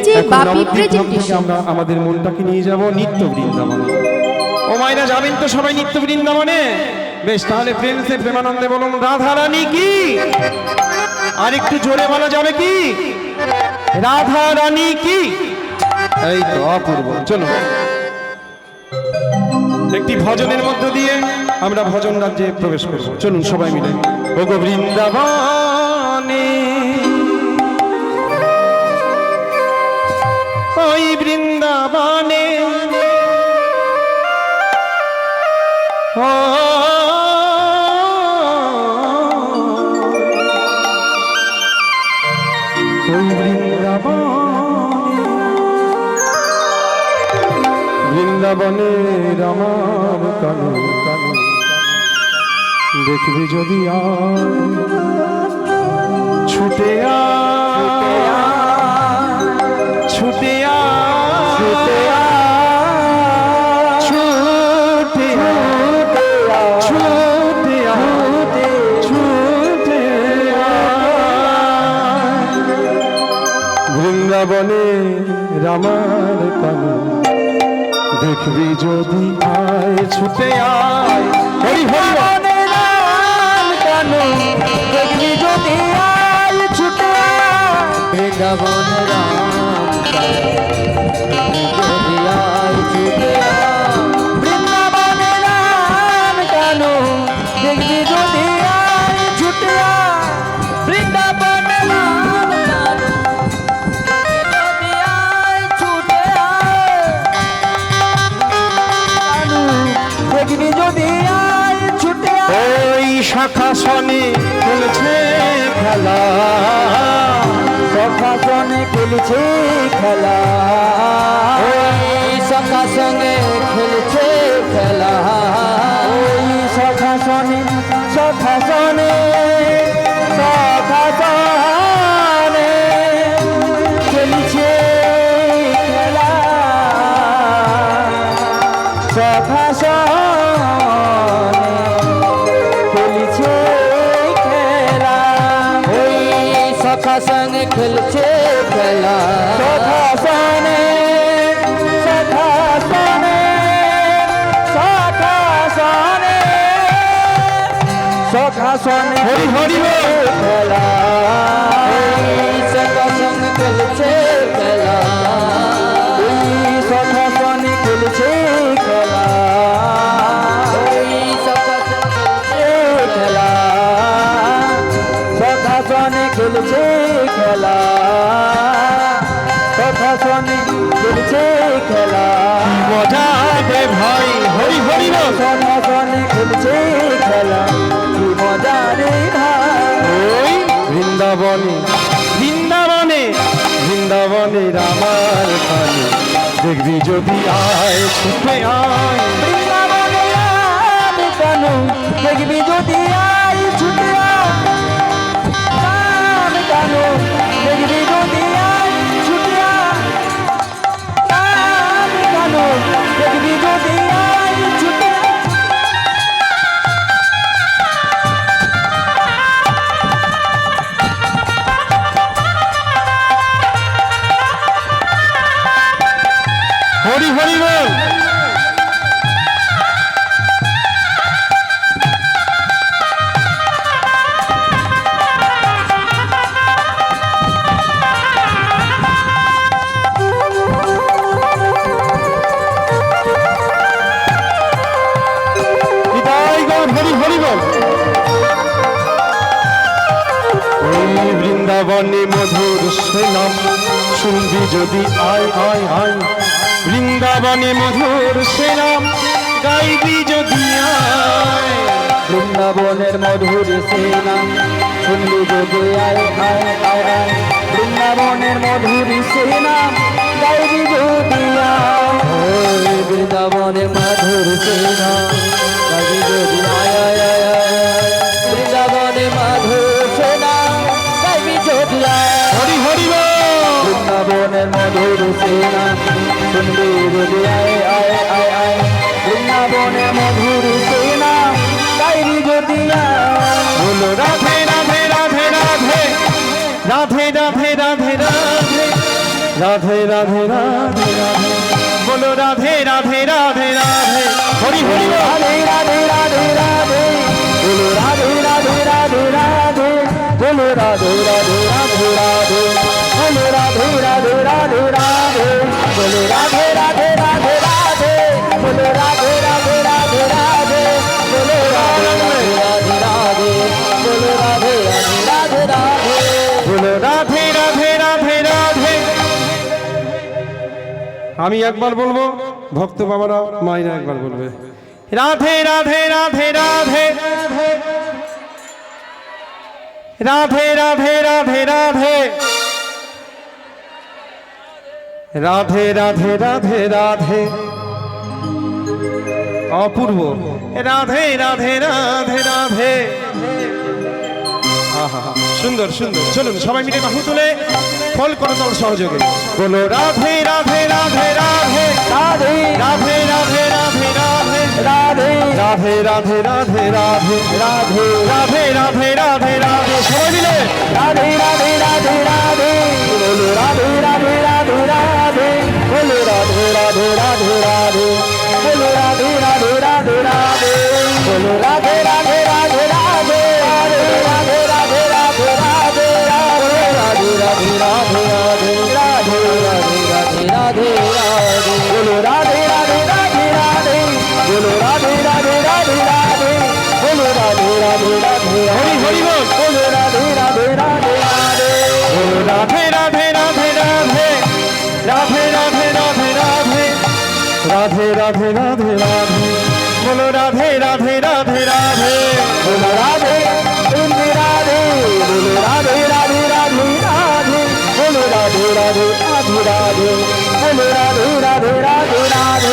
DJ বাপি presentation. আমরা আমাদের মনটাকে নিয়ে যাব নিত্য বৃন্দাবনে। ও মায়েরা যাবেন তো সবাই নিত্য বৃন্দাবনে? বেশ, তাহলে প্রেমসে প্রেমানন্দে বলুন রাধা রানী কি। আর একটু জোরে বলা যাবে কি? রাধা রানী কি। এই তো অপূর্ব। চলো একটি ভজনের মধ্য দিয়ে আমরা ভজন রাজ্যে প্রবেশ করব। চলুন সবাই মিলে। ও গো বৃন্দাবনে, ওই বৃন্দাবনে, ও ওই বৃন্দাবনে, বৃন্দাবনের আমার কানু কানু দেখবি যদি ছুটে ছুটে ছুটে ছুটে ছুটে ছুটে বৃন্দাবনে রামার কানু দেখবি যদি আয় ছুটে আয়। হরি হরি কানু দেখবি যদি আয় ছুটে আয়। বৃন্দাবন রাম যদি আয় ছুটে আয়। বৃন্দাবন রাম কানু দেখবি যদি আয় ছুটে আয়। বৃন্দাবন রাম কানু যদি আয় ছুটে আয়। কানু দেখবি যদি আয় ছুটে আয়। ওই শাখা সনে খেলছে খেলা, সখা সনে খেলছে খেলা। ওই সখা সঙ্গে খেলছে খেলা। ওই সখা সনে সখা সনে সখা সনে খেলছে খেলা। সখা সনে খেলছে খেলা। ওই সখা সঙ্গে খেলছে খেলা। সখা সনে সখা সনে সখা সনে সখা সনে হরি হরি বল। খেলা। ওই সখা সঙ্গে খেলছে খেলা। ওই সখা সনে খেলছে খেলা। ওই সখা সঙ্গে খেলা। সখা সনে খেলছে খেলা। সখা সনে খেলছে খেলা। মজা রে ভাই। হরি হরি বল। সখা সনে খেলছে খেলা। কি মজা রে ভাই। ওই বৃন্দাবনে বৃন্দাবনে বৃন্দাবনে রামার কানু দেখবি যদি আয় ছুটে আয়। বৃন্দাবনে রাম কানু দেখবি যদি আয় ছুটে আয়। রাম কানু দেখবি যদি আয় ছুটে আয়। রাম কানু দেখবি যদি আয় ছুটে আয়। হরি হরি বল। হৃদয় গৌর হরি হরি বল। ওই বৃন্দাবনে মধুর সে নাম শুনবি যদি আয় আয় আয়। বৃন্দাবনে মধুর সে নাম গাইবি যদি আয়। বৃন্দাবনের মধুর সে নাম শুনবি যদি আয় আয় আয় আয়। বৃন্দাবনের মধুর সে নাম গাইবি যদি আয়। ওই বৃন্দাবনের মধুর সে নাম গাইবি যদি আয় আয় আয় আয়। বৃন্দাবনের মধুর সে নাম গাইবি যদি আয়। হরি হরি বল। বৃন্দাবনের মধুর সে নাম শুনবি যদি আয় আয় আয় আয়। বৃন্দাবনের মধুর সে নাম গাইবি যদি আয়। বলো রাধে রাধে রাধে রাধে রাধে রাধে রাধে রাধে রাধে রাধে রাধে রাধে বলো রাধে রাধে রাধে রাধে হরি হরি বল। রাধে রাধে রাধে রাধে বলো রাধে রাধে রাধে রাধে বলো রাধে রাধে রাধে রাধে বলো রাধে রাধে রাধে রাধে বলো রাধে রাধে রাধে রাধে বলো রাধে রাধে রাধে রাধে বলো রাধে রাধে রাধে বলো রাধে রাধে রাধে রাধে বলো রাধে রাধে রাধে রাধে। আমি একবার বলবো, ভক্ত বাবারা মায়েরা একবার বলবে রাধে রাধে রাধে রাধে রাধে রাধে রাধে রাধে রাধে রাধে রাধে রাধে অপূর্ব রাধে রাধে রাধে রাধে। আহা, সুন্দর সুন্দর। চলুন সবাই মিলে বাহু তুলে ফল করতল সহযোগে বলো রাধে রাধে রাধে রাধে রাধে রাধে রাধে রাধে রাধে রাধে রাধে রাধে রাধে রাধে রাধে রাধে রাধে রাধে রাধে সবাই মিলে রাধে রাধে রাধে রাধে বলো রাধে রাধে রাধে রাধে বলো রাধে রাধে রাধে রাধে বলো রাধে রাধে রাধে রাধে বলো রাধে রাধে রাধে রাধে রাধে রাধে রাধে রাধে রাধে রাধে রাধে রাধে রাধে রাধে রাধে রাধে রাধে বলো রাধে রাধে রাধে রাধে বলো রাধে রাধে রাধে রাধে বলো রাধে রাধে রাধে হরি হরি বল। বলো রাধে রাধে রাধে রাধে বলো রাধে রাধে রাধে রাধে রাধে রাধে রাধে রাধে রাধে রাধে রাধে রাধে বলো রাধে রাধে রাধে রাধে বলো রাধে রাধে রাধে বলো রাধে রাধে রাধে রাধে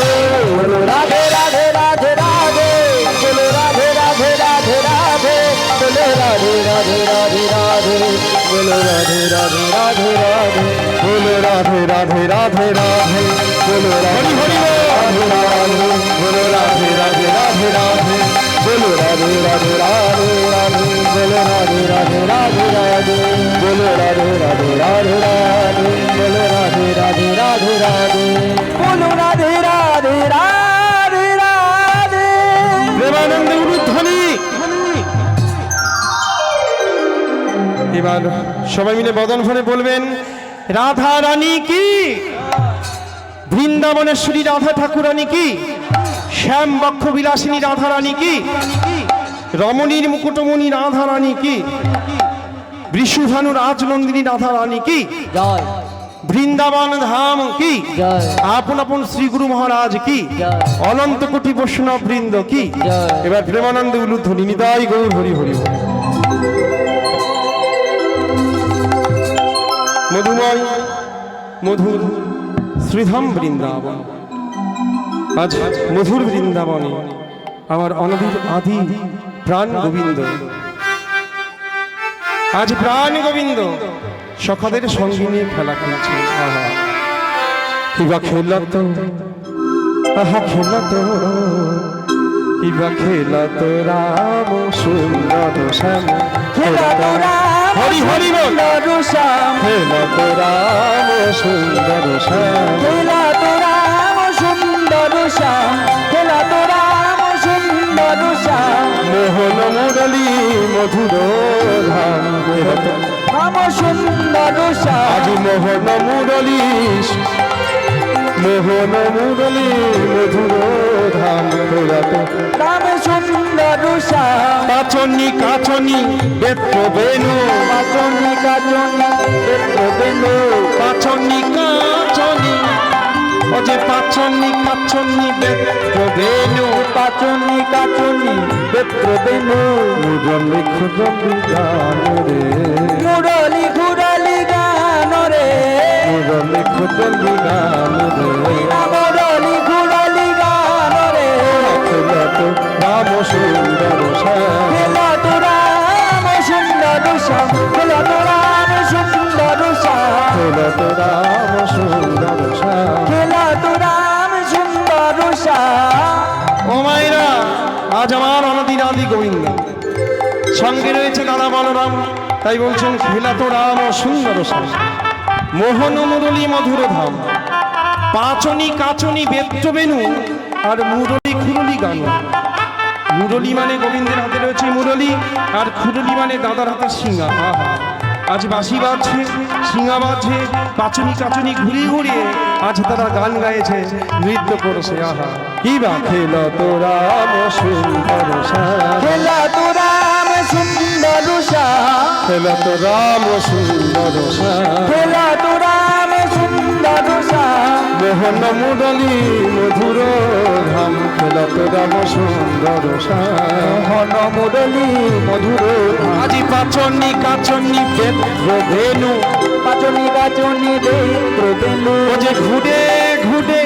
বলো রাধে রাধে রাধে রাধে বলো রাধে রাধে রাধে রাধে বলো রাধে রাধে রাধে রাধে বলো রাধে রাধে রাধে রাধে বলো রাধে রাধে রাধে রাধে বলো রাধে রাধে রাধে রাধে বলো রাধে রাধে রাধে রাধে বলো হরি হরি বল। রাধে রাধে বলো রাধে রাধে রাধে রাধে बोलो राधे राधे राधे राधे बोलो राधे राधे राधे राधे बोलो राधे राधे राधे राधे बोलो राधे राधे राधे राधे बोलो राधे राधे राधे राधे প্রেমানন্দে উলুধ্বনি। এবার সবাই মিলে বদন ভরে বলবেন রাধা রানী কি, বৃন্দাবনেশ্বরী রাধা ঠাকুরানী কি, শ্যাম বক্ষ বিলাসিনী রাধা রানী কি, রমণীর মুকুটমণি রাধা রানী কি, বৃষুভানু রাজনন্দিনী রাধা রানী কি, জয় বৃন্দাবন ধাম কি, জয় আপন আপন শ্রী গুরু মহারাজ কি, জয় অনন্ত কোটি বৈষ্ণব বৃন্দ কি। জয়। এবার প্রেমানন্দে উলুধ্বনি নিতাই গৌর হরি হরি বল। মধুময় মধুর শ্রীধাম বৃন্দাবন, আজ মধুর বৃন্দাবনে আমার অনধির আদি প্রাণ গোবিন্দ, আজ প্রাণ গোবিন্দ সখাদের সঙ্গে নিয়ে খেলা খেলছে। আহা কিবা খেলা তো, আহা খেলা তো, কিবা খেলা তো রাম সুন্দর শ্যাম খেলা তো রাম হরি হরি বল। সুন্দর শ্যাম খেলা তো রাম সুন্দর শ্যাম খেলা তো রাম সুন্দর শ্যাম খেলা তো রাম সুন্দর শ্যাম মোহন মুরলী মধুর ধাম। খেলা তো রাম সুন্দর শ্যাম আজ মোহন মুরলী, মোহন মুরলী মধুর ধাম। খেলা তো রাম সুন্দর শ্যাম কাচনি কাচনি বেত্র বেনু, কাচনি কাচনি বেত্র বেনু কাচনি কাচনি অজে পাচনি কাচনি বেত্র বেনু, কাচনি কাচনি বেত্র বেনু মুরলী খুরলী গান রে, মুরলি ঘুরলি গান রে মুরলী খুরলী গান রে। মুরলি ঘুরলি গান রে খেলা তো রাম সুন্দর শ্যাম, খেলা তো রাম সুন্দর শ্যাম খেলা তো রাম সুন্দর শ্যাম খেলা তো রাম সুন্দর শ্যাম। খেলা তো রাম সুন্দর শ্যাম ও মায়েরা, আজ আমার অনদিন আদি গোবিন্দ, সঙ্গে রয়েছে দাদা বলরাম, তাই বলছেন খেলা তো রাম সুন্দর শ্যাম। মোহন মুরলী মধুর ধাম, পাচনি কাচনি বেত্রবেণু আর মুরলী খুরলি গান। মুরলী মানে গোবিন্দের হাতে রয়েছে মুরলী, আর খুরলি মানে দাদার হাতে সিঙ্গা। আহা, আজ বাঁশি বাজছে, সিঙ্গা বাজছে, পাচনি কাচনি ঘুরিয়ে ঘুরিয়ে আজ তারা গান গাইছে, নৃত্য করছে। আহা, কি বা খেল তোরা সুন্দর খেলা তো রাম সুন্দর খেল তো রাম সুন্দর খেলা তো রাম সুন্দর মোহন মুরলী মধুর ধাম, খেল তো রাম সুন্দর হন মুরলী মধুর আজি পাচনি কাচনি বেত্রবেণু, পাচনি গাচনি বেত্রবেণু ও যে ঘুরে ঘুরে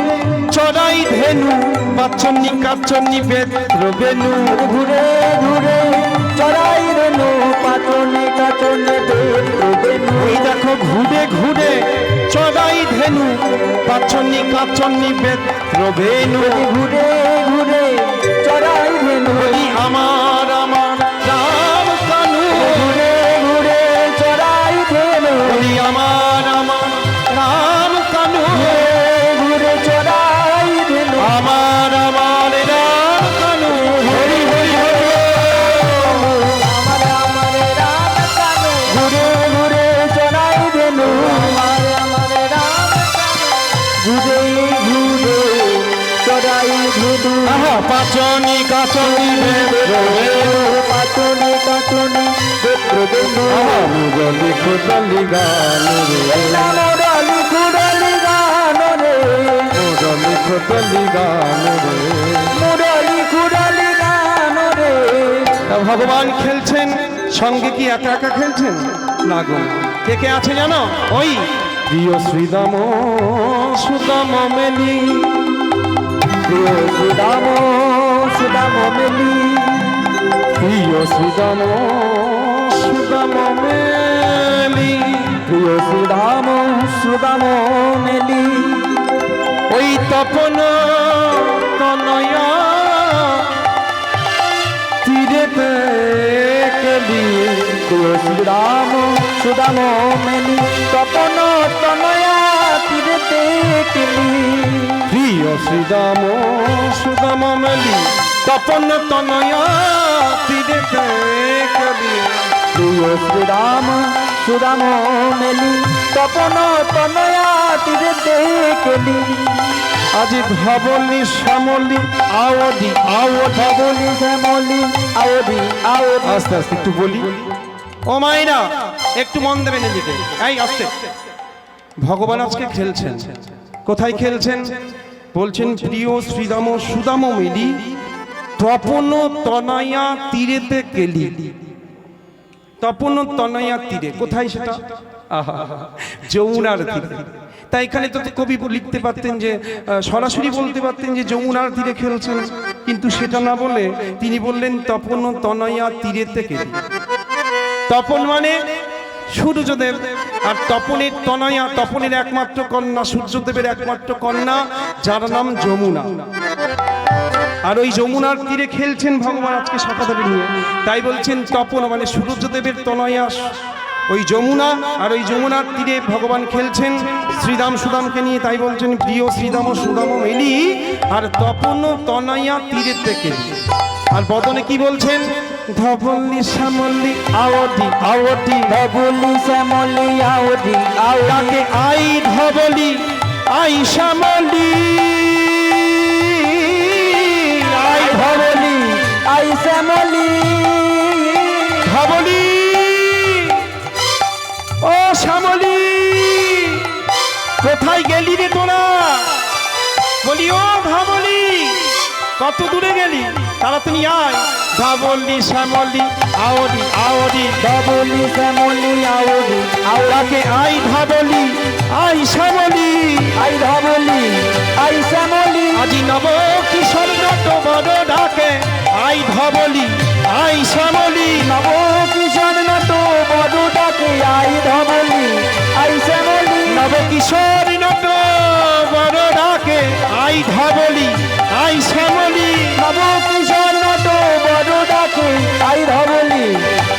চড়াই ধেনু, পাচনি কাচনি বেত্রবেণু। ঘুরে ঘুরে চড়াই রেনু পাচনি কাচনি বেত্রবেণু এই দেখো ঘুরে ঘুরে চড়াই ধেনু, পাচনি কাচনি বেত্রবেণু। ঘুরে ঘুরে চড়াই রেনু বলি আমার আমার রাম কানু, ঘুরে ঘুরে চড়াই রেনু বলি আমার আমার রাম কানু, ঘুরে চড়াই রেনু আমার আমার রাম কানু। হরি হরি হরি। আমার আমার রাম কানু ঘুরে ঘুরে চড়াই রেনু আমার আমার রাম কানু ঘুরে ঘুরে চড়াই রেনু আহা, পাচনি কাচনি বেত্রবেণু, পাচনি কাচনি বেত্রবেণু আহা, মুরলী খুরলি গান রে, মুরলী খুরলি গান রে মুরলী খুরলি গান রে। মুরলী খুরলি গান রে তা ভগবান খেলছেন, সঙ্গে কি একা একা খেলছেন না গো? কে কে আছে জানো? ওই প্রিয় শ্রীদাম সুদাম মেলি, প্রিয় সুদাম সুদাম মেলি প্রিয় শ্রীদাম সুদাম মেলি, প্রিয় সুদাম সুদাম মেলি ওই তপন তনয়া তীরেতে কেলি, প্রিয় সুদাম সুদাম মেলি তপন তনয়া তীরেতে কেলি প্রিয় শ্রীদাম সুদাম মেলি, তপন তনয়া তীরেতে কেলি। প্রিয় শ্রীরাম সুদাম মেলি তপন তনয়া তীরেতে কেলি আজি ধবলি শ্যামলি আওয়াদি আওয়াদি। ধবলি শ্যামলি আওদি আওদি আস্তে আস্তে একটু বলি, ও মাইরা একটু মন দেবেন এদিকে, এই আস্তে। ভগবান আজকে খেলছেন, কোথায় খেলছেন? বলছেন প্রিয় শ্রীদাম সুদাম মিলি, তপন তনয়া তীরেতে কেলি। তপন তনয়া তীরে, কোথায় সেটা? আহা, যমুনার তীরে। তাই এখানে তো কবি লিখতে পারতেন যে সরাসরি বলতে পারতেন যে যমুনার তীরে খেলছেন, কিন্তু সেটা না বলে তিনি বললেন তপন তনয়া তীরেতে কেলি। তপন মানে সূর্যদেব, আর তপনের তনয়া, তপনের একমাত্র কন্যা, সূর্যদেবের একমাত্র কন্যা, যার নাম যমুনা। আর ওই যমুনার তীরে খেলছেন ভগবান আজকে সকালে নিয়ে। তাই বলছেন তপন মানে সূর্যদেবের তনয়া ওই যমুনা, আর ওই যমুনার তীরে ভগবান খেলছেন শ্রীদাম সুদামকে নিয়ে। তাই বলছেন প্রিয় শ্রীদাম সুদাম মেলি, আর তপন তনয়া তীরের থেকে। আর বদনে কি বলছেন? ধবলি শ্যামলি আওয়াদি আওয়াদি, ধবলি শ্যামলি আওদি তাকে আই ধবলি আই শ্যামলি, আই ধবলি আই শ্যামলি ধবলি ও শ্যামলি, কোথায় গেলি রে তোরা? বলি ও ধবলি, কত দূরে গেলি? তাড়াতাড়ি আয়। ধবলি শ্যামলি আওয়াদি আওয়াদি, ধবলি শ্যামলি আওদি তাকে আই ধবলি আই শ্যামলি, আই ধবলি আই শ্যামলি আজি নব কিশোর নট বড় ডাকে, আই ধবলি আই শ্যামলি, নব কিশোর নত বড় ডাকে আই ধবলি আই শ্যামলি নব কিশোর নট বড় ডাকে, আই ধবলি আই শ্যামলি, নব কিশোর নত বড় ডাকে আই ধবলি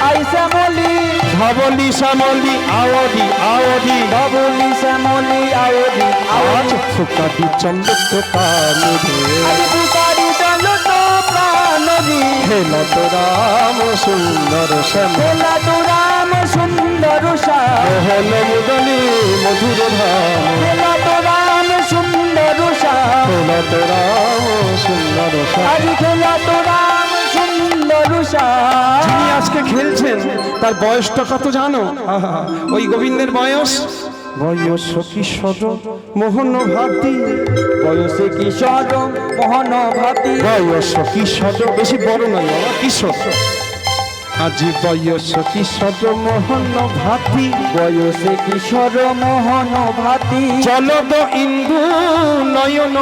আই শ্যামলি ধবলি শ্যামলি আওয়াদি আওয়াদি ধবলি শ্যামলি আওয়াদি আজ ফুকাদি চন্দ্রকা নদী আজ বুকারি চলো তো প্রাণী হেলা তো রাম সুন্দর শ্যাম হেলা তো রাম সুন্দর শ্যাম মোহন মুরলী মধুর ধাম হেলা তো রাম সুন্দর শ্যাম হেলা তো রাম সুন্দর শ্যাম আজ খেলা তো রাম সুন্দর শ্যাম যিনি আজকে খেলছেন তার বয়সটা কত জানো? আহা, ওই গোবিন্দের বয়স কিশোর মোহন ভাতি বয়সে কিশোর মোহন ভাতি বয়স কিশোর বেশি বড় নয় বাবা কিশোর আজি বয়স কিশোর মোহন ভাতি বয়সে কিশোর মোহন ভাতি চলদ ইন্দু নয়ন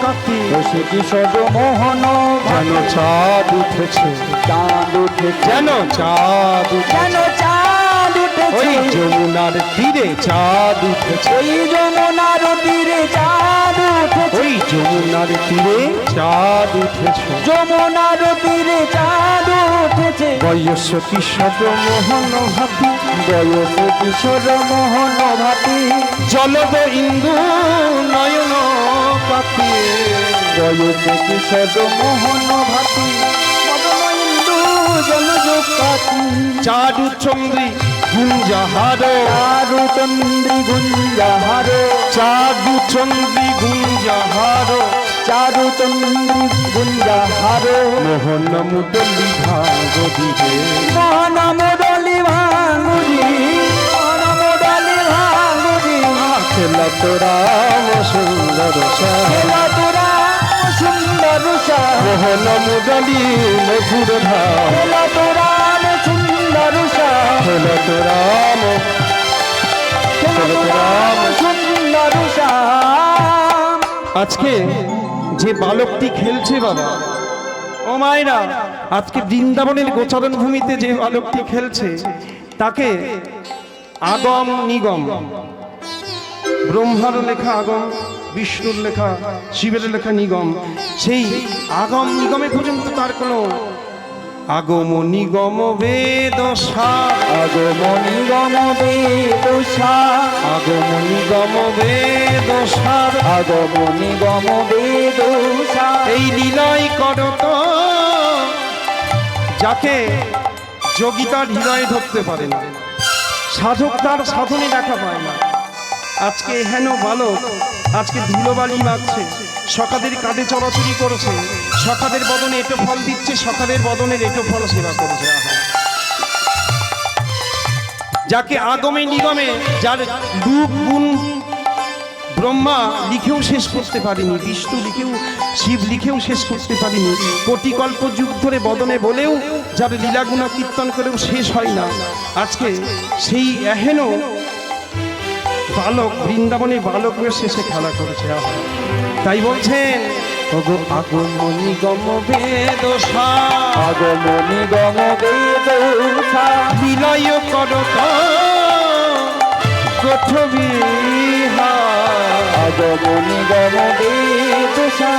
কাতি বয়সে কিশোর মোহন যেন চাঁদ উঠেছে চাঁদ উঠেছে যেন চাঁদ উঠেছে যেন চাঁদ ওই উঠেছে যমুনার তীরে চাঁদ উঠেছে ওই যমুনার তীরে চাঁদ উঠেছে ওই যমুনার তীরে চাঁদ উঠেছে যমুনার তীরে চাঁদ উঠেছে বয়স কিশোর মোহন ভাতি বয়সে কিশোর মোহন ভাতি জলদ ইন্দু নয়ন কাতি বয়সে কিশোর মোহন ভাতি মদন ইন্দু জলযোগাতি চারু চন্দ্রী গুঞ্জাহার চারু চন্দ্রী গুঞ্জাহার চারু চন্দ্রী গুঞ্জাহার চারু চন্দ্রী গুঞ্জাহার মোহন মুদলি ভাগদিহে মন মুরলি ভাঙ্গুরি মন মুরলি ভাঙ্গুরি খেলা তো রাম সুন্দর শ্যাম খেলা তোরা সুন্দর শ্যাম মোহন মুদলি মধুর ধাম খেলা তোরা সুন্দর শ্যাম খেলা তো রাম খেলা তোরা সুন্দর শ্যাম আজকে যে বালকটি খেলছে বাবা ও মায়েরা আজকে বৃন্দাবনের গোচারণ ভূমিতে যে বালকটি খেলছে তাকে আগম নিগম ব্রহ্মার লেখা আগম বিষ্ণুর লেখা শিবের লেখা নিগম সেই আগম নিগমে পর্যন্ত তার কোনো আগম নিগম বেদ আগমনি গম বেদুষা আগম নিগম বেদ আগমনি গম বেদুষা এই লীলাই করত যাকে যোগী তার হৃদয়ে ধরতে পারে না, সাধক তার সাধনে দেখা পায় না। আজকে হেন বালক আজকে ধুলোবালি মাখছে, সখাদের কাঁধে চড়াচড়ি করছে, সখাদের বদনে এটো ফল দিচ্ছে, সখাদের বদনের এটো ফল সেবা করছে। আহা, যাকে আগমে নিগমে যার রূপ গুণ ব্রহ্মা লিখেও শেষ করতে পারেনি, বিষ্ণু লিখেও শিব লিখেও শেষ করতে পারেনি, কোটি কল্প যুগ ধরে বদনে বলেও যার লীলাগুণ কীর্তন করেও শেষ হয় না। আজকে সেই এহেন বালক বৃন্দাবনে বালকের শেষে খেলা করেছে। তাই বলছেন আগমনি গম বেদশা আগমনি গম বেদুষা বিলয় করত পৃথিবীহা আগমনি গম বেদুষা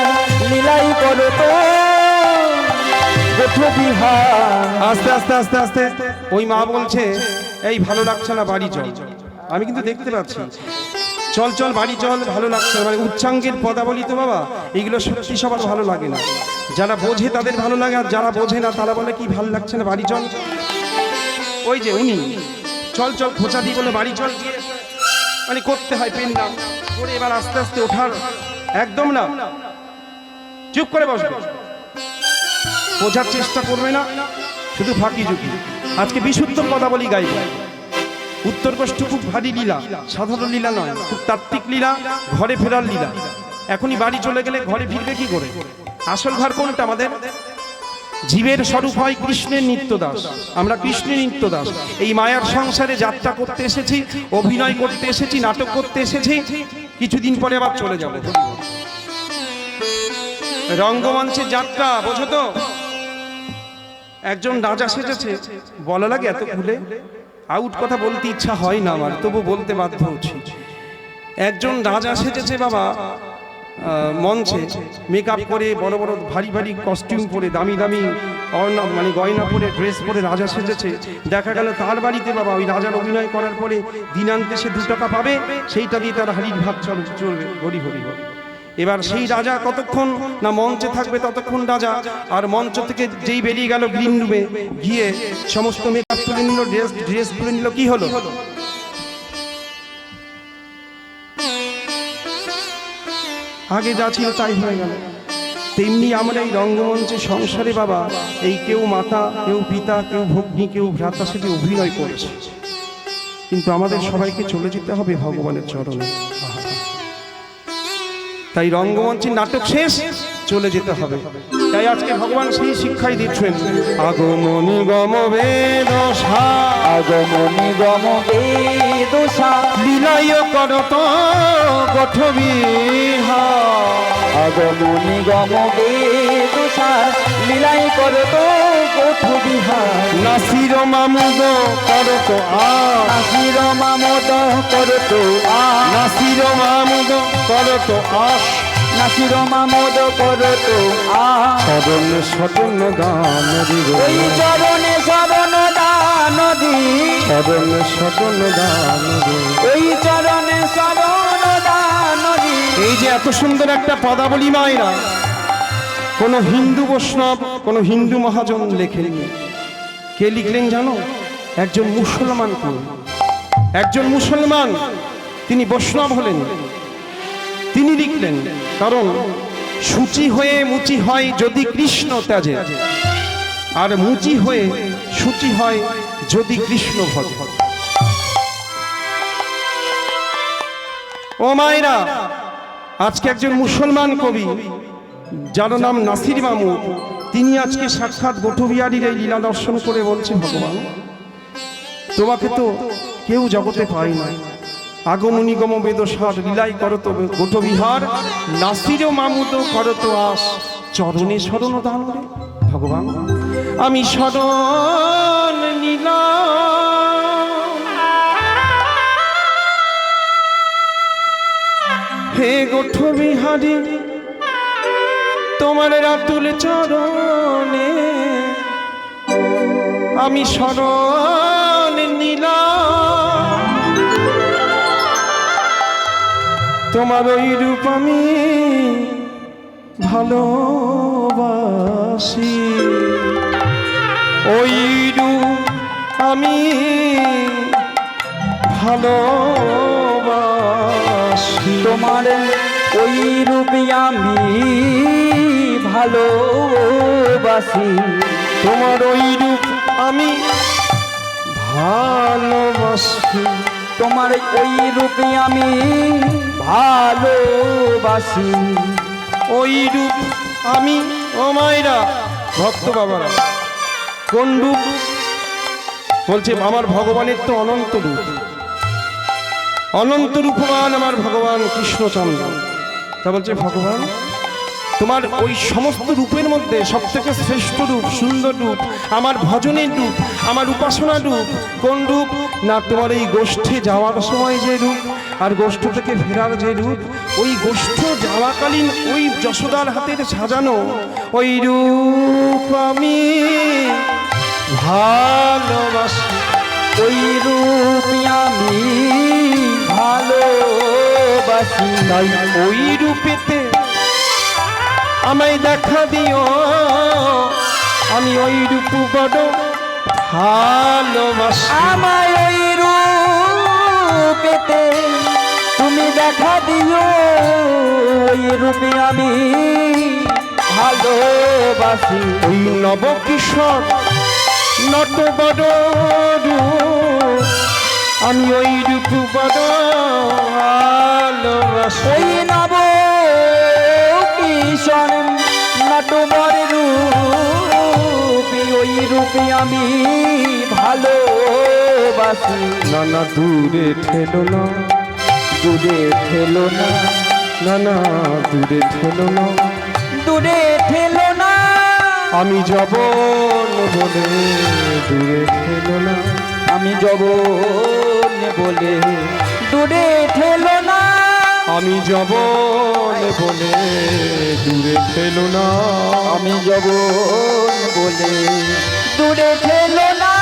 লীলাই করত বিহার। আস্তে আস্তে আস্তে আস্তে ওই মা বলছে এই ভালো লাগছে না বাড়ি চল। আমি কিন্তু দেখতে পাচ্ছি চল চল বাড়ি চল, ভালো লাগছে না। মানে উচ্চাঙ্গের পদাবলী তো বাবা এইগুলো সত্যি সবার ভালো লাগে না, যারা বোঝে তাদের ভালো লাগে, আর যারা বোঝে না তারা বলে কি ভালো লাগছে না বাড়ি চল। ওই যে উনি চল চল খোঁচা দিয়ে বলে বাড়ি চল, মানে করতে হয় পেন না করে। এবার আস্তে আস্তে ওঠার একদম না, চুপ করে বসবে, বোঝার চেষ্টা করবে না, শুধু ফাঁকি ঝুঁকি। আজকে বিশুদ্ধ পদাবলী গাইব। উত্তরকষ্ট খুব ভারী লীলা, সাধারণ লীলা নয়, খুব তাত্ত্বিক লীলা, ঘরে ফেরার লীলা। এখনই বাড়ি চলে গেলে ঘরে ফিরবে কি করে? আসল ঘর কোনটা? আমাদের জীবের স্বরূপ হয় কৃষ্ণের নিত্যদাস, আমরা কৃষ্ণের নিত্যদাস। এই মায়ার সংসারে যাত্রা করতে এসেছি, অভিনয় করতে এসেছি, নাটক করতে এসেছি, কিছুদিন পরে আবার চলে যাব। রঙ্গমঞ্চের যাত্রা বোঝো তো? একজন রাজা সেজেছে, বলা লাগে এত খুলে আউট কথা বলতে ইচ্ছা হয় না আমার, তবু বলতে বাধ্য হচ্ছি। একজন রাজা সেজেছে বাবা, মঞ্চে মেকআপ করে বড় বড় ভারী ভারী কস্টিউম পরে দামি দামি মানে গয়না পরে ড্রেস পরে রাজা সেজেছে। দেখা গেল তার বাড়িতে বাবা ওই রাজার অভিনয় করার পরে দিনান্তে সে 2 টাকা পাবে, সেইটা দিয়ে তার হাড়ির ভাত চলবে। হরি হরি হরি। এবার সেই রাজা কতক্ষণ না মঞ্চে থাকবে ততক্ষণ রাজা, আর মঞ্চ থেকে যেই বেরিয়ে গেল গ্রিন রুমে গিয়ে সমস্ত মেকআপ তুলে নিল, ড্রেস তুলে নিল, কি হলো? আগে যা ছিল তাই হয়ে গেল। তেমনি আমরা এই রঙ্গমঞ্চে সংসারে বাবা এই কেউ মাতা, কেউ পিতা, কেউ ভগ্নী, কেউ ভ্রাতা সেটি অভিনয় করেছে, কিন্তু আমাদের সবাইকে চলে যেতে হবে ভগবানের চরণে। তাই রঙ্গমঞ্চের নাটক শেষ, চলে যেতে হবে। তাই আজকে ভগবান সেই শিক্ষাই দিচ্ছেন, আগমনি গম বেদশা, আগমনি গম বেদশা, লীলায় করত গঠবিহা, আগমনি গম বেদশা, লীলাই করত গঠবিহার, নাসির মামুদ করত নাসির মামুদ করত নাসির মামুদ করত নাসির মামুদ করত সদন সদন দান ওই চরণে শরণ দান দি, সদন সদন দান ওই চরণে শরণ দান দি। এই যে এত সুন্দর একটা পদাবলী মায়েরা কোন হিন্দু বৈষ্ণব, কোন হিন্দু মহাজন লেখেননি। কে লিখলেন জানো? একজন মুসলমান কবি। একজন মুসলমান, তিনি বৈষ্ণব হলেন, তিনি লিখলেন, কারণ সূচি হয়ে মুচি হয় যদি কৃষ্ণ ত্যাজে, আর মুচি হয়ে সূচি হয় যদি কৃষ্ণ ভজে। ও মায়েরা, আজকে একজন মুসলমান কবি যার নাম নাসির মামুদ, তিনি আজকে সাক্ষাৎ গোঠবিহারীর এই লীলা দর্শন করে বলছে, ভগবান তোমাকে তো কেউ জগতে পায় না, আগমনি গম বেদসার, লীলাই করত গোঠবিহার, নাসির মামুদ করত আস, চরণে শরণ দান রে। ভগবান আমি শরণ নিলাম, হে গোঠবিহারী তোমার রাতুল চরণে, আমি শরণ নিলাম, তোমার ওই রূপ আমি ভালোবাসি, ওই রূপ আমি ভালোবাসি, তোমার ওই রূপে আমি ভালোবাসি, তোমার ওই রূপ আমি ভালোবাসি, তোমার ওই রূপে আমি ভালোবাসি, ওই রূপ আমি। ও মায়েরা, ভক্ত বাবারা, কোন রূপ বলছে? আমার ভগবানের তো অনন্ত রূপ, অনন্ত রূপমান আমার ভগবান কৃষ্ণচন্দ্র। তা বলছে ভগবান তোমার ওই সমস্ত রূপের মধ্যে সব থেকে শ্রেষ্ঠ রূপ, সুন্দর রূপ, আমার ভজনের রূপ, আমার উপাসনার রূপ কোন রূপ? না তোমার এই গোষ্ঠে যাওয়ার সময় যে রূপ, আর গোষ্ঠ থেকে ফেরার যে রূপ, ওই গোষ্ঠ যাওয়াকালীন ওই যশোদার হাতের সাজানো ওই রূপ আমি ভালোবাসি, ওই রূপে আমি ভালোবাসি। তাই ওই রূপেতে আমায় দেখা দিও, আমি ওই রূপ বড় ভালোবাসি, আমায় ওই রূপেতে তুমি দেখা দিও, ওই রূপে আমি ভালোবাসি। ওই নবকিশোর নট বড় রূপ, আমি ওই রূপ বড় ভালোবাসি, ওই নব কিশোর নটবর রূপে, ওই রূপে আমি ভালোবাসি। নানা দূরে ঠেলো না, দূরে ঠেলো না, নানা দূরে ঠেলো না, দূরে ঠেলো না, আমি যবন বলে দূরে ঠেলো না, আমি যবন বলে দূরে ঠেলো না, আমি যবন বলে দূরে ফেলো না, আমি যৌবন বলে দূরে ফেলো না।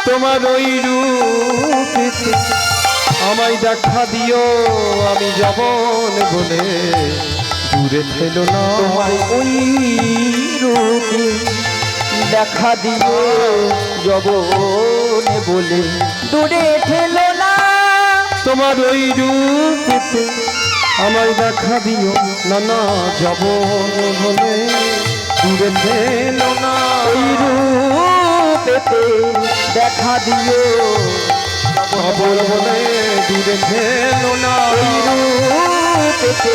তোমার ওই রূপেতে আমায় দেখা দিও, আমি যবন বলে দূরে ফেলো না, তোমার ওই রূপে দেখা দিও যৌবন বলে দূরে ফেলো না। তোমার ওই রূপেতে আমায় দেখা দিও না, না যবন বলে দূরে ফেলো না, ওই রূপেতে দেখা দিও যবন বলে দূরে ফেলো না, ওই রূপেতে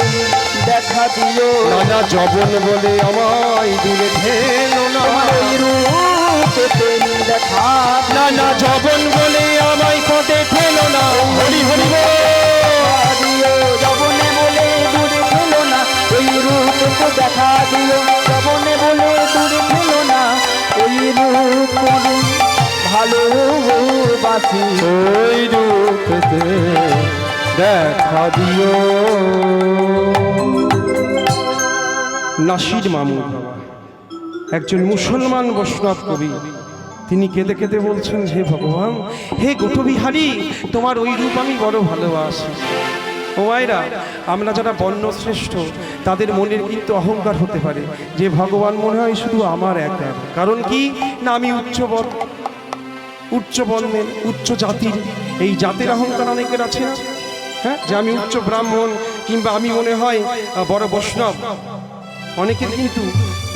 দেখা দিও না না যবন বলে আমায় দূরে ফেলো না, ওই রূপেতে দেখা না না যবন বলে আমায় পথে ফেলো না, হরি হরি বল। দিও যবনে বলে দূরে ফেলো না, ওই রূপেতে দেখা দিও যবনে বলে দূরে ফেলো না, ওই রূপ ভালোবাসি ওই রূপেতে দেখা দিও। নাসির মামুন একজন মুসলমান বৈষ্ণব কবি, তিনি কেঁদে কেঁদে বলছেন, হে ভগবান, হে গোপবিহারী, তোমার ওই রূপ আমি বড় ভালোবাসি। ও মায়েরা, আমরা যারা বর্ণশ্রেষ্ঠ তাদের মনের কিন্তু অহংকার হতে পারে যে ভগবান মনে হয় শুধু আমার একার। কারণ কি না, আমি উচ্চ বর্ণের উচ্চ জাতির, এই জাতির অহংকার অনেকের আছে না, হ্যাঁ, যে আমি উচ্চ ব্রাহ্মণ কিংবা আমি মনে হয় বড় বৈষ্ণব। অনেকের কিন্তু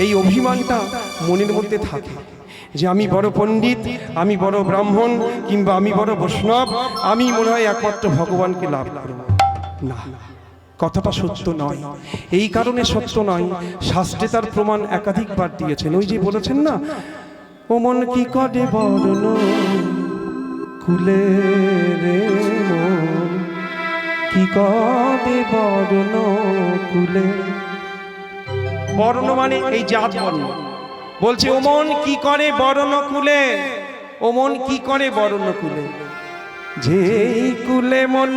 এই অভিমানটা মনের মধ্যে থাকে যে আমি বড় পণ্ডিত, আমি বড় ব্রাহ্মণ কিংবা আমি বড় বৈষ্ণব, আমি মনে হয় একমাত্র ভগবানকে লাভ করব। না, কথাটা সত্য নয়। এই কারণে সত্য নয়, শাস্ত্রে তার প্রমাণ একাধিকবার দিয়েছেন। ওই যে বলেছেন না, ও মন কি করে বর্ণ কুলে রে, মন কি করে বর্ণ কুলে। বর্ণ মানে এই জাত বর্ণ। বলছে ও মন কি করে বর্ণ কুলে, ও মন কি করে বর্ণ কুলে, যেই কুলে মন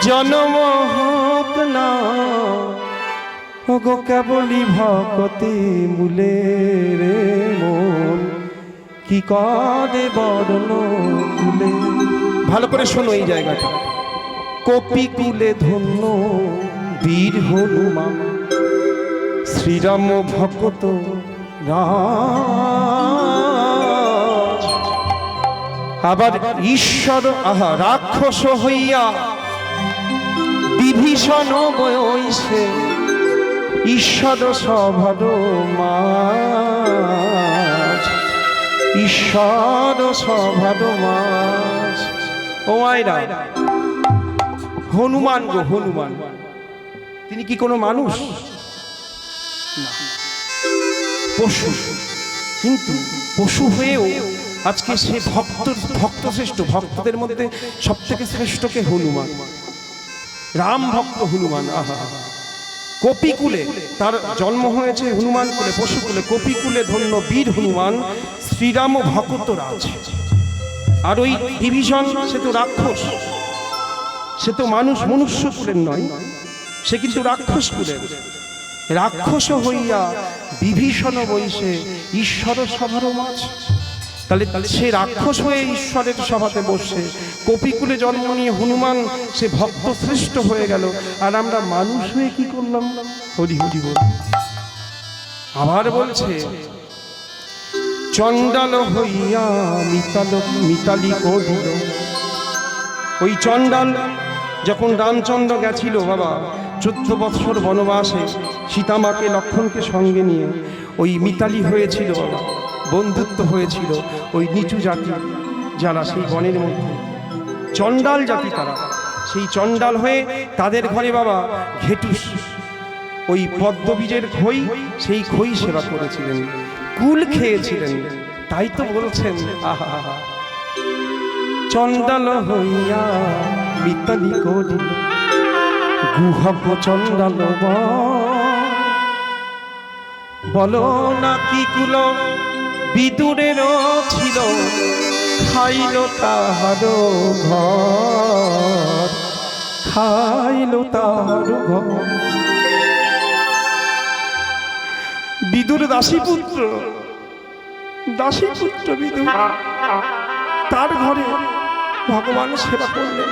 জন্ম হোক না, ও গো কেবলি ভকতি মূলে রে, মন কি করে বর্ণ কুলে। ভালো করে শোনো এই জায়গাটা। কপি কুলে ধন্য বীর হনুমান, শ্রীরাম ভক্ত রাজ, আবার ঈশ্বর রাক্ষস হইয়া বিভীষণ বয়সে, ঈশ্বর সভার মাঝ, ঈশ্বর সভার মাঝ। ও আয়রা, হনুমান গো হনুমান, তিনি কি কোনো মানুষ? না, পশু। কিন্তু পশু হয়েও আজকে সে ভক্ত শ্রেষ্ঠ, ভক্তদের মধ্যে সব থেকে শ্রেষ্ঠকে হনুমান, রাম ভক্ত হনুমান। আহা, কপিকুলে তার জন্ম হয়েছে, হনুমান কুলে পশুকুলে, কপিকুলে ধন্য বীর হনুমান, শ্রীরাম ভক্ত রাজ। আর ওই বিভীষণ, সে তো রাক্ষস, সে তো মনুষ্য কুলের নয়, সে কিন্তু রাক্ষস কুলের। রাক্ষস হইয়া বিভীষণ বৈশে ঈশ্বর সভার মাঝ। তাহলে সে রাক্ষস হয়ে ঈশ্বরের সভাতে বসে, কপিকুলে জন্ম নিয়ে হনুমান সে ভক্ত শ্রেষ্ঠ হয়ে গেল, আর আমরা মানুষ হয়ে কি করলাম? হরি হরি বল। আবার বলছে, চণ্ডাল হইয়া মিতালি করিল। ওই চণ্ডাল যখন রামচন্দ্র গেছিল বাবা 14 বৎসর বনবাসে, সীতামাকে লক্ষ্মণকে সঙ্গে নিয়ে, ওই মিতালি হয়েছিল বাবা, বন্ধুত্ব হয়েছিল ওই নিচু জাতি যারা সেই বনের মধ্যে, চণ্ডাল জাতি তারা। সেই চণ্ডাল হয়ে তাদের ঘরে বাবা ঘেটুস, ওই পদ্মবীজের খই, সেই খই সেবা করেছিলেন, কুল খেয়েছিলেন। তাই তো বলছেন, আহা, চণ্ডাল হইয়া মিতালি করিল, গুহব চণ্ডাল বলো না কি কুল বিদুরেরও ছিল, খাইল তাহার ঘর, ছাইল তার ঘর। বিদুর দাসীপুত্র বিদুর, তার ঘরে ভগবান সেবা করলেন।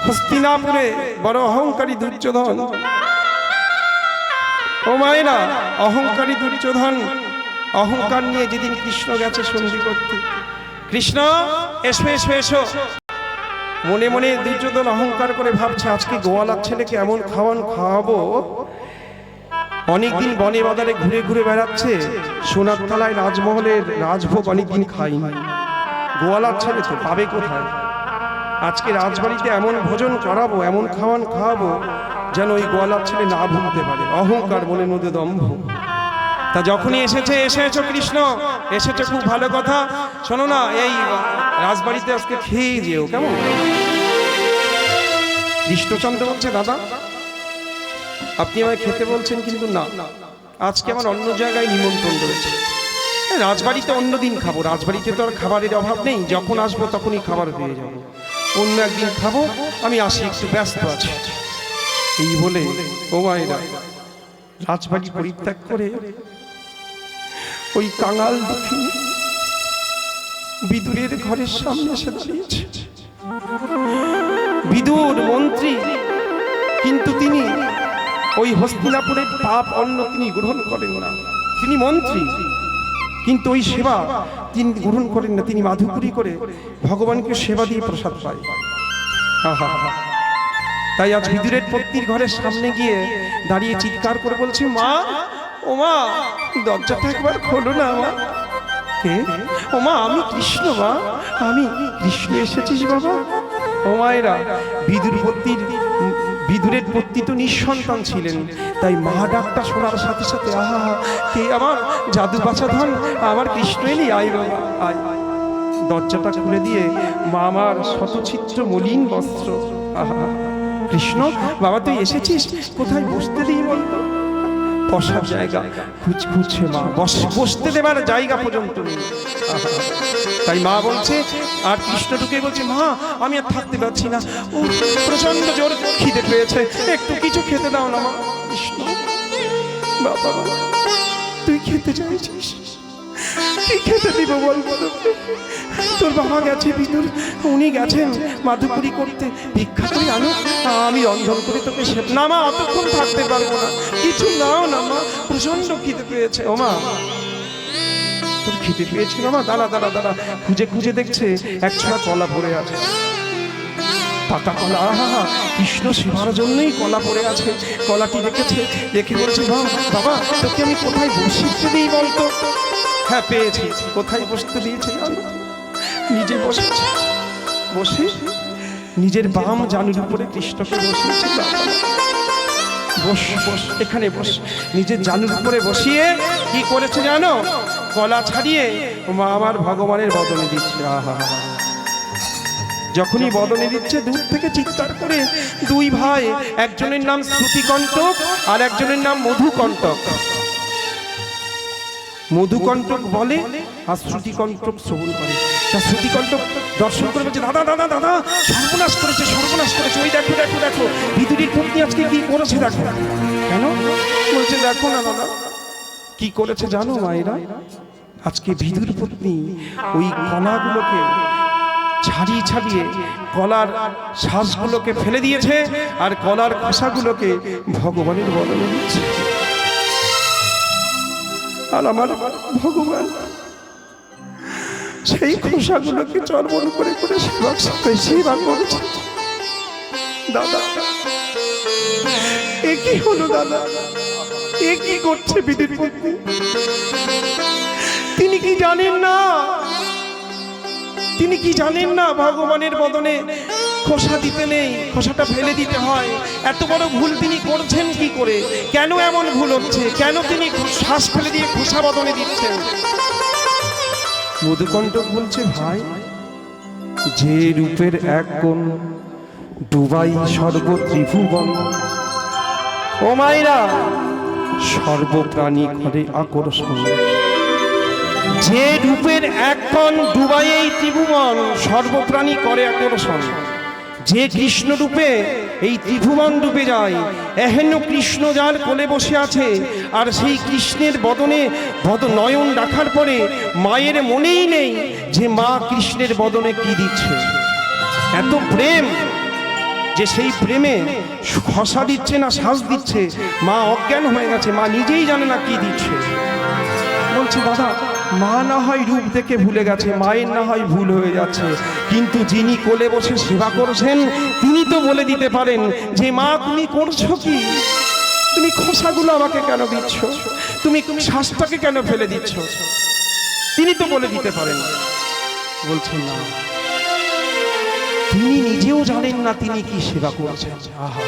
হস্তিনাপুরে বড় অহংকারী দুর্যোধন, ও মায়েরা, অহংকারী দুর্যোধন অহংকার নিয়ে যেদিন কৃষ্ণ গেছে সন্ধি করতে, কৃষ্ণ এসো এসো এসো, মনে মনে দুর্যোধন অহংকার করে ভাবছে আজকে গোয়ালার ছেলেকে এমন খাওয়াবো। অনেকদিন বনে বাজারে ঘুরে ঘুরে বেড়াচ্ছে, সোনার তলায় রাজমহলের রাজভোগ অনেকদিন খাইনি, গোয়ালার ছেলে তো পাবে কোথায়? আজকে রাজবাড়িতে এমন ভোজন করাবো, এমন খাওয়াবো যেন ওই গোয়ালার ছেলে না ভুলতে পারে। অহংকার, মনের মধ্যে দম্ভ। তা যখনই এসেছো কৃষ্ণ, এসেছো খুব ভালো কথা। শোনো না, এই রাজবাড়িতে আজকে খেয়ে যেও, কেমন? কৃষ্ণচন্দ্র বলছে, দাদা আপনি আমায় খেতে বলছেন, কিন্তু না, আজকে আমার অন্য জায়গায় নিমন্ত্রণ রয়েছে। রাজবাড়িতে অন্য দিন খাবো, রাজবাড়িতে তো আর খাবারের অভাব নেই, যখন আসবো তখনই খাবার পেয়ে যাবো, অন্য একদিন খাবো, আমি আসি, একটু ব্যস্ত আছি। এই বলে ও মায়েরা রাজবাড়ি পরিত্যাগ করে ওই কাঙাল দক্ষিণ বিদুরের ঘরের সামনে এসে দাঁড়িয়েছে। বিদুর মন্ত্রী, কিন্তু তিনি ওই হস্তিনাপুরের পাপ অন্ন তিনি গ্রহণ করেন না। তিনি মন্ত্রী, কিন্তু ওই সেবা তিনি গ্রহণ করেন না। তিনি মাধুকরী করে ভগবানকে সেবা দিয়ে প্রসাদ পায়। তাই আজ বিদুরের পত্নীর ঘরের সামনে গিয়ে দাঁড়িয়ে চিৎকার করে বলছে, মা, ও মা, দরজাটা একবার খোলো না মা। কে? ও মা, আমি কৃষ্ণ মা, আমি কৃষ্ণ। এসেছিস বাবা? ও মায়েরা, বিদুরের পত্নী তো নিঃসন্তান ছিলেন, তাই মা ডাকটা শোনার সাথে সাথে আহা, কে আমার জাদু বাছাধন, আমার কৃষ্ণ এলি, আয় বাবা আয়। দরজাটা খুলে দিয়ে মা আমার শতচিত্র মলিন বস্ত্র, আহা, কৃষ্ণ বাবা তুই এসেছিস, কোথায় বসতে দিই বলতো? বসার জায়গা খুঁজছে মা, বসতে দেবার জায়গা পর্যন্ত নেই। তাই মা বলছে, আর কৃষ্ণ ঢুকে বলছে, মা আমি আর থাকতে পারছি না, ও প্রচন্ড জোর খিদে পেয়েছে, একটু কিছু খেতে দাও না মা। কৃষ্ণ, বাবা তুই খেতে চাইছিস, কি খেতে দিব বল? তোর বাবা গেছে বিদুর, উনি গেছেন মাধুকরী করতে, ভিক্ষা করে আনো, আমি রন্ধন করে তোকে সে। না মা, অতক্ষণ থাকতে পারবো না, কিছু নাও না মা, প্রচন্ড খিদে পেয়েছে। ও মা, তোর খিদে পেয়েছে বাবা? দাঁড়া দাঁড়া দাঁড়া, খুঁজে খুঁজে দেখছে এক ছড়া কলা পড়ে আছে, পাকা কলা। আহা, কৃষ্ণ সেবার জন্যই কলা পড়ে আছে। কলাটি রেখেছে, রেখে বলছে, বাবা তোকে আমি কোথায় বসিয়ে দিই বলতো? হ্যাঁ পেয়েছি, কোথায় বসতে দিয়েছে? নিজে বসেছে, বসে নিজের বাম জানুর উপরে কৃষ্ণকে বসিয়েছে। বস বস, এখানে বস। নিজের জানুর উপরে বসিয়ে কি করেছে জানো? কলা ছাড়িয়ে মা আমার ভগবানের বদনে দিচ্ছে। আহা, যখনই বদনে দিচ্ছে দূর থেকে চিৎকার করে দুই ভাই, একজনের নাম শ্রুতিকণ্টক আর একজনের নাম মধুকণ্টক। মধুকণ্টক বলে আর শ্রুতিকণ্টক শ্রবণ করে। তা শ্রুতিকণ্টক দর্শন করে বলছে, দাদা দাদা দাদা, সর্বনাশ করেছে, সর্বনাশ করেছে, ওই দেখো দেখো দেখো, বিদুরের পত্নী আজকে কি করেছে দেখো। কেন? বলছে, দেখো না দাদা কি করেছে জানো মায়েরা? আজকে বিদুর পত্নী ওই কলাগুলোকে ছাড়িয়ে ছাড়িয়ে কলার শ্বাসগুলোকে ফেলে দিয়েছে, আর কলার খোসাগুলোকে ভগবানের বদলে দিচ্ছে। আর আমার ভগবান সেই খোসাগুলোকে চর্বণ করে করে সেবা করেছে। দাদা এ কি হলো? দাদা এ কি করছে বিদুর পত্নী? তিনি কি জানেন না? তিনি কি জানেন না ভগবানের বদনে খোসা দিতে নেই, খোসাটা ফেলে দিতে হয়? এত বড় ভুল তিনি করছেন কি করে? কেন এমন ভুল হচ্ছে? কেন তিনি শ্বাস ফেলে দিয়ে খোসা বদনে দিচ্ছেন? মধুকণ্টক বলছে, ভাই যে রূপের এক কোণ ডুবাই সর্বত্রিভুবন, ও মায়েরা সর্বপ্রাণী করে আকর্ষণ। যে রূপের এক কোণ ডুবাই এই ত্রিভুবন, সর্বপ্রাণী করে আকর্ষণ। যে কৃষ্ণ রূপে এই ত্রিভুবন রূপে যায়, এহেন কৃষ্ণ যার কোলে বসে আছে, আর সেই কৃষ্ণের বদনে নয়ন রাখার পরে মায়ের মনেই নেই যে মা কৃষ্ণের বদনে কি দিচ্ছে। এত প্রেম যে সেই প্রেমে খসা দিচ্ছে না শ্বাস দিচ্ছে, মা অজ্ঞান হয়ে গেছে, মা নিজেই জানে না কি দিচ্ছে। বলছে দাদা, মা না হয় রূপ দেখে ভুলে গেছে, মায়ের না হয় ভুল হয়ে যাচ্ছে, কিন্তু যিনি কোলে বসে সেবা করছেন তিনি তো বলে দিতে পারেন যে মা তুমি করছো কি, তুমি খোসাগুলো আমাকে কেন দিচ্ছ, তুমি শ্বাসটাকে কেন ফেলে দিচ্ছ, তিনি তো বলে দিতে পারেন। বলছেন না, তিনি নিজেও জানেন না তিনি কি সেবা করছেন। আহা,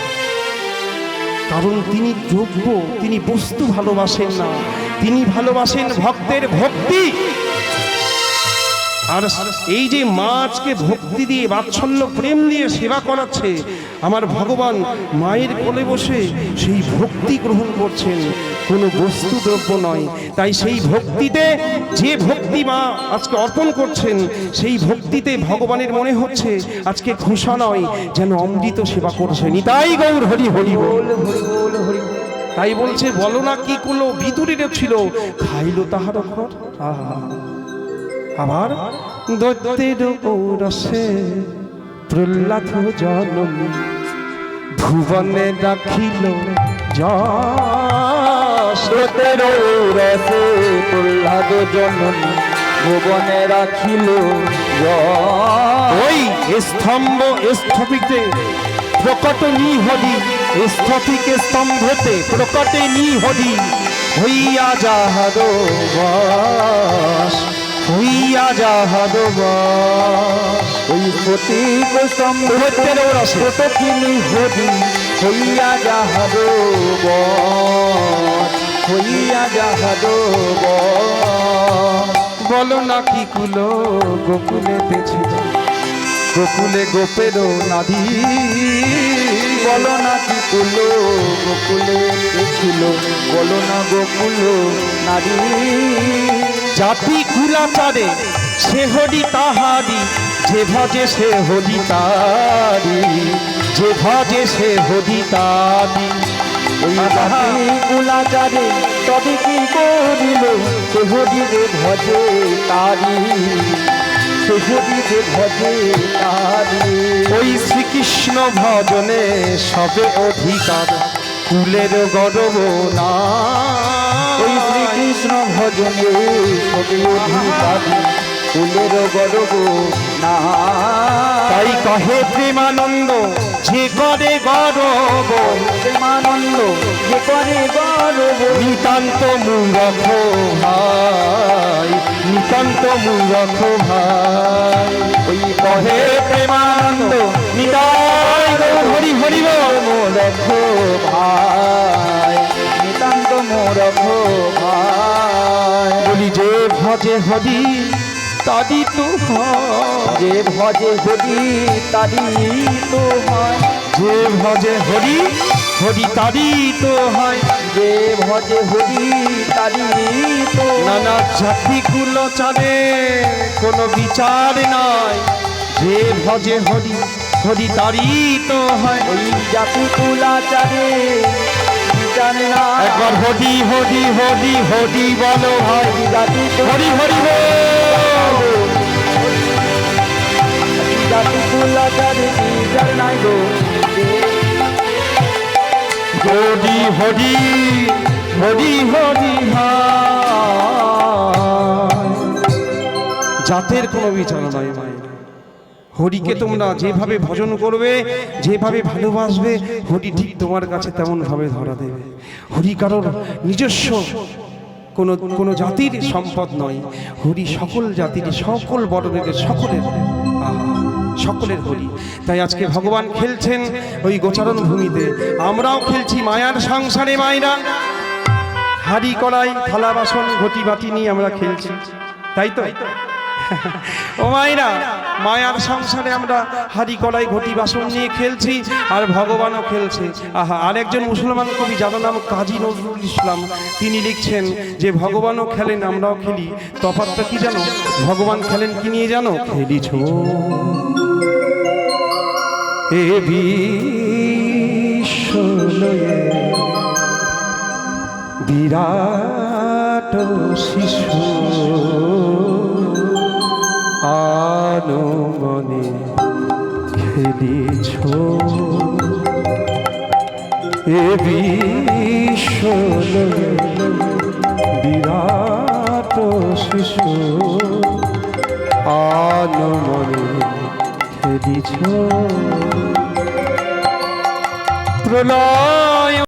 কারণ তিনি দ্রব্য, তিনি বস্তু ভালোবাসেন না, তিনি ভালোবাসেন ভক্তের ভক্তি। আর এই যে মা আজকে ভক্তি দিয়ে বাৎসল্য প্রেম দিয়ে সেবা করাচ্ছে, আমার ভগবান মায়ের কোলে বসে সেই ভক্তি গ্রহণ করছেন, কোনো বস্তু দ্রব্য নয়। তাই সেই ভক্তিতে, যে ভক্তি মা আজকে অর্পণ করছেন, সেই ভক্তিতে ভগবানের মনে হচ্ছে আজকে ঘোষা নয়, যেন অমৃত সেবা করছেন। তাই গৌর হরি হরি বল, হরি বল, হরি। তাই বলছে, বলো না কি করলো, বিদুরের ছিল খাইলো তাহার ঘর। আবার দৈত্যের ঔরসে প্রহ্লাদ জননী ভুবনে রাখিল যশ। দৈত্যের ঔরসে প্রহ্লাদ জননী ভুবনে রাখিল যশ। ওই স্তম্ভ স্থপিতে প্রকট নিহরি, স্থপিক স্তম্ভতে প্রকটে নিহরি, হইয়া যাহার বাস, হইয়া যাহার বাস। ওই প্রতীক স্তম্ভতে প্রকট নিহরি, হইয়া যাহার বশ, হইয়া যাহার বশ। বলো না কি কুলো গোকুলে পেছে, গোকুলে গোপের নাদি। বলো না কি কুলো গোকুলে ছিল, বলো না গোকুল নারী। জাতি কুলাচারে সে হরি তাহারি, যে ভজে সে হরি তারি, যে ভজে সে হরি তারি। ওই জাতি কুলাচারে তবে কি করিল, সে হরি রে ভজে তারি, সে হরি রে ভজে তারি। ওই শ্রীকৃষ্ণ ভজনে সবে অধিকার, কুলের গর্ব না। ওই শ্রীকৃষ্ণ ভজনে সবে অধিকারী, কুলের গর্ব না। তাই কহে প্রেমানন্দ যে করে গর্ব, প্রেমানন্দ যে করে গর্ব। নিতান্ত মূরখ ভাই, নিতান্ত মূরখ ভাই। ওই কহে প্রেমানন্দ নিতাই হরি হরি বল। মূরখ ভাই, নিতান্ত মূরখ ভাই। বলি যে ভজে হরি তারি তো হয়, যে ভজে হরি তারি তো হয়, যে ভজে হরি হরি তারি তো হয়। যে ভজে হরি তারি তো। নানা জাতিগুলো চালে কোনো বিচার নাই, যে ভজে হরি হরি তারি তো হয়। ওই জাতি কুলাচারে জানে না। একবার হরি হরি হরি হরি বলো ভাই, জাতি হরি হরি বল। জাতি কুলাচারে বিচার নাই গো। হরি হরি হরি হরি ভাই। জাতের কোনো বিচার নয় মায়ের। হরিকে তোমরা যেভাবে ভজন করবে, যেভাবে ভালোবাসবে, হরি ঠিক তোমার কাছে তেমন ভাবে ধরা দেবে। হরি কারোর নিজস্ব কোনো জাতির সম্পদ নয়, হরি সকল জাতির, সকল বর্ণের, সকলের, সকলের হরি। তাই আজকে ভগবান খেলছেন ওই গোচারণ ভূমিতে, আমরাও খেলছি মায়ার সংসারে। মায়েরা হাড়ি কড়াই থালা বাসন ঘটি বাটি নিয়ে আমরা খেলছি, তাই তো? ও মায়েরা, মায়ার সংসারে আমরা হাড়ি কড়াই ঘটি বাসন নিয়ে খেলছি, আর ভগবানও খেলছে। আহা, আরেকজন মুসলমান কবি যার নাম কাজী নজরুল ইসলাম, তিনি লিখছেন যে ভগবানও খেলেন আমরাও খেলি, তফাৎটা কি জানো? ভগবান খেলেন কি নিয়ে জানো? খেলিছ এ বিশ্বলয়ে বিরাট শিশু আনমনে খেলিছ এ বিশ্বলয়ে বিরাট শিশু আনমনে খেলিছ প্রলয়